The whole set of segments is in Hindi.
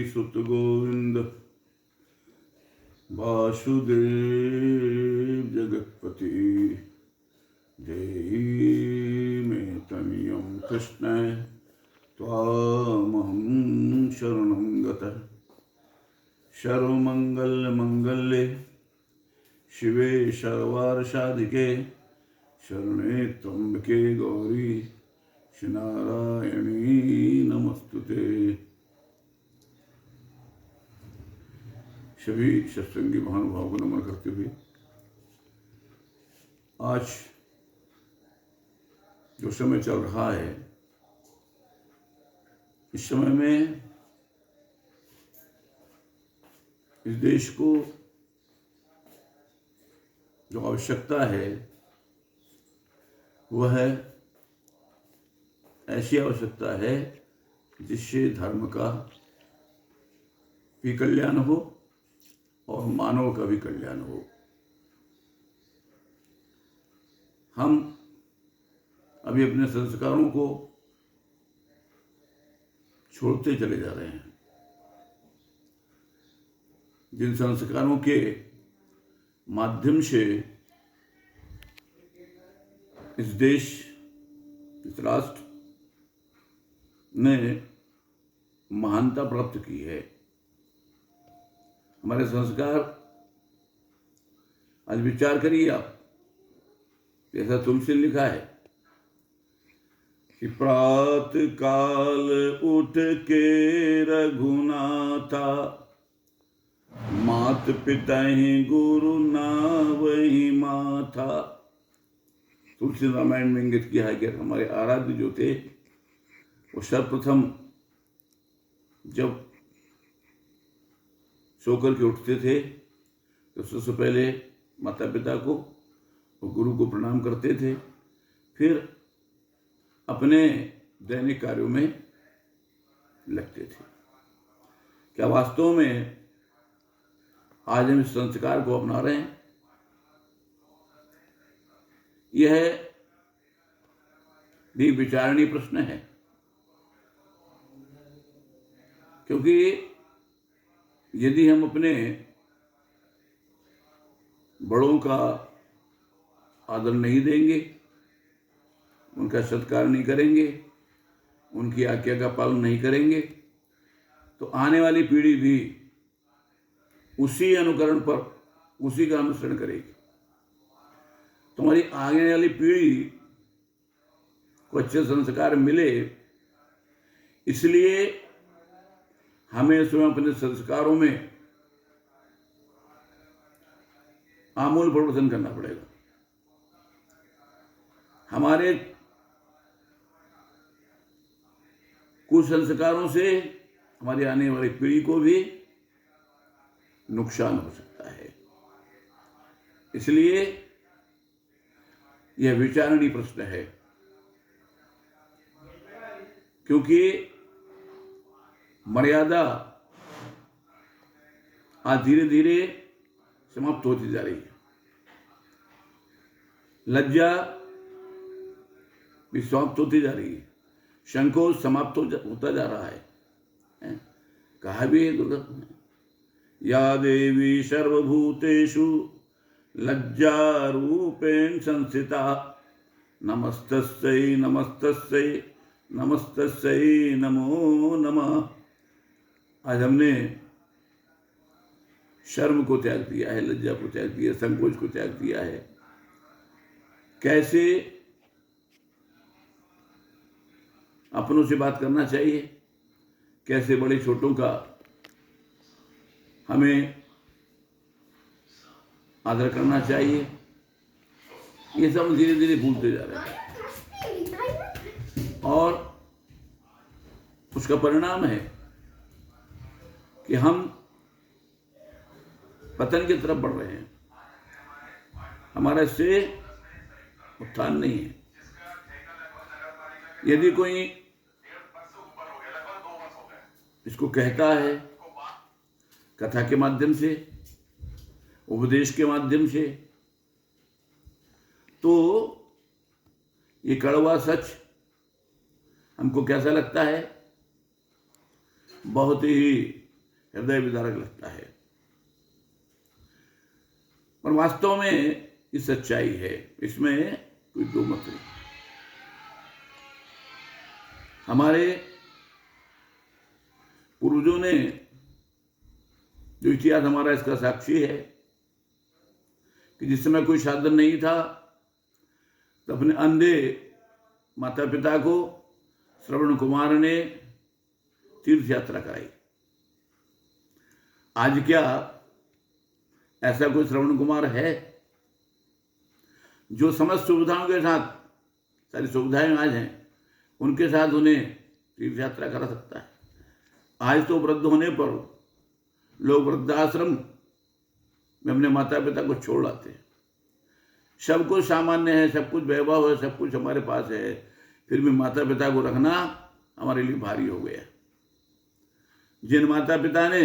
सुत गोविंद वासुदेव जगतपति देहि मे तनियं कृष्ण त्वामहं शरणं गतः। सर्वमंगलमांगल्ये शिवे सर्वार्थसाधिके शरणे त्र्यंबके गौरी नारायणी नमस्तुते। सभी सत्संगी महानुभावों को नमन करते हुए आज जो समय चल रहा है, इस समय में इस देश को जो आवश्यकता है वह ऐसी आवश्यकता है जिससे धर्म का भी कल्याण हो और मानव का भी कल्याण हो। हम अभी अपने संस्कारों को छोड़ते चले जा रहे हैं। जिन संस्कारों के माध्यम से इस देश, इस राष्ट्र ने महानता प्राप्त की है, हमारे संस्कार, आज विचार करिए आप, जैसा तुलसी ने लिखा है कि प्रात काल उठ के रघुनाथा, मात पिता ही गुरु ना वही माथा। तुलसी रामायण में इंगित किया है कि हमारे आराध्य जो थे वो सर्वप्रथम जब सो करके उठते थे तो सबसे पहले माता पिता को और गुरु को प्रणाम करते थे, फिर अपने दैनिक कार्यों में लगते थे। क्या वास्तव में आज हम इस संस्कार को अपना रहे हैं? यह भी विचारणीय प्रश्न है, क्योंकि यदि हम अपने बड़ों का आदर नहीं देंगे, उनका सत्कार नहीं करेंगे, उनकी आज्ञा का पालन नहीं करेंगे, तो आने वाली पीढ़ी भी उसी अनुकरण पर, उसी का अनुसरण करेगी। तुम्हारी आगे वाली पीढ़ी को अच्छे संस्कार मिले, इसलिए हमें स्वयं अपने संस्कारों में आमूल परिवर्तन करना पड़ेगा। हमारे कुसंस्कारों से हमारी आने वाली पीढ़ी को भी नुकसान हो सकता है। इसलिए यह विचारणीय प्रश्न है, क्योंकि मर्यादा आज धीरे धीरे समाप्त होती जा रही है। लज्जा भी समाप्त होती जा रही है, संकोच समाप्त होता जा रहा है। कहा भी है दुर्गा, या देवी सर्वभूतेषु लज्जा रूपेण संस्थिता, नमस्तस्यै नमस्तस्यै नमस्तस्यै नमो नमः। आज हमने शर्म को त्याग दिया है, लज्जा को त्याग दिया, संकोच को त्याग दिया है। कैसे अपनों से बात करना चाहिए, कैसे बड़े छोटों का हमें आदर करना चाहिए, ये सब धीरे धीरे भूलते जा रहे हैं। और उसका परिणाम है कि हम पतन की तरफ बढ़ रहे हैं। हमारा इससे उत्थान नहीं है। यदि कोई इसको कहता है कथा के माध्यम से, उपदेश के माध्यम से, तो ये कड़वा सच हमको कैसा लगता है? बहुत ही हृदय विदारक लगता है, पर वास्तव में ये सच्चाई है, इसमें कोई दो मत नहीं। हमारे पूर्वजों ने, जो इतिहास हमारा इसका साक्षी है, कि जिस समय कोई साधन नहीं था तो अपने अंधे माता पिता को श्रवण कुमार ने तीर्थ यात्रा कराई। आज क्या ऐसा कोई श्रवण कुमार है जो समस्त सुविधाओं के साथ, सारी सुविधाएं आज हैं, उनके साथ उन्हें तीर्थ यात्रा करा सकता है? आज तो वृद्ध होने पर लोग वृद्धाश्रम में अपने माता पिता को छोड़ आते हैं। सब कुछ सामान्य है, सब कुछ वैभव है, सब कुछ हमारे पास है, फिर भी माता पिता को रखना हमारे लिए भारी हो गया। जिन माता पिता ने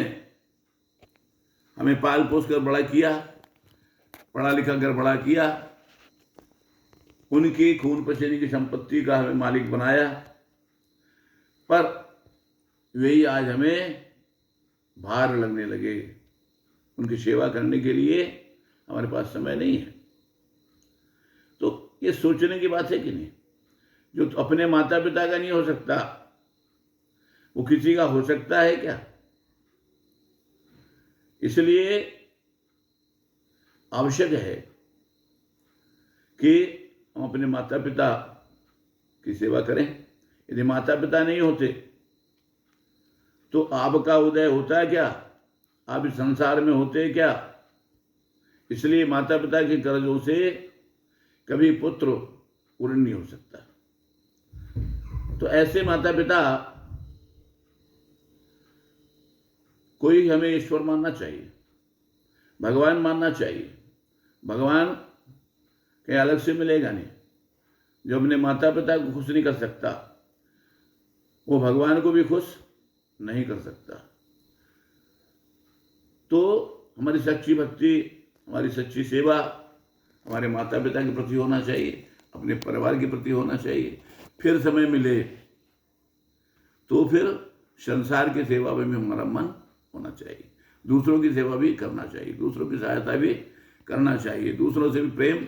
हमें पाल पोस कर बड़ा किया, पढ़ा लिखा कर बड़ा किया, उनकी खून पसीने की संपत्ति का हमें मालिक बनाया, पर वही आज हमें भार लगने लगे। उनकी सेवा करने के लिए हमारे पास समय नहीं है। तो ये सोचने की बात है कि नहीं, जो तो अपने माता पिता का नहीं हो सकता वो किसी का हो सकता है क्या? इसलिए आवश्यक है कि हम अपने माता पिता की सेवा करें। यदि माता पिता नहीं होते तो आपका उदय होता है क्या? आप इस संसार में होते क्या? इसलिए माता पिता के कर्जों से कभी पुत्र पूर्ण नहीं हो सकता। तो ऐसे माता पिता कोई हमें ईश्वर मानना चाहिए, भगवान मानना चाहिए। भगवान कहीं अलग से मिलेगा नहीं। जो अपने माता पिता को खुश नहीं कर सकता वो भगवान को भी खुश नहीं कर सकता। तो हमारी सच्ची भक्ति, हमारी सच्ची सेवा हमारे माता पिता के प्रति होना चाहिए, अपने परिवार के प्रति होना चाहिए। फिर समय मिले तो फिर संसार की सेवा में भी हमारा मन होना चाहिए, दूसरों की सेवा भी करना चाहिए, दूसरों की सहायता भी करना चाहिए, दूसरों से भी प्रेम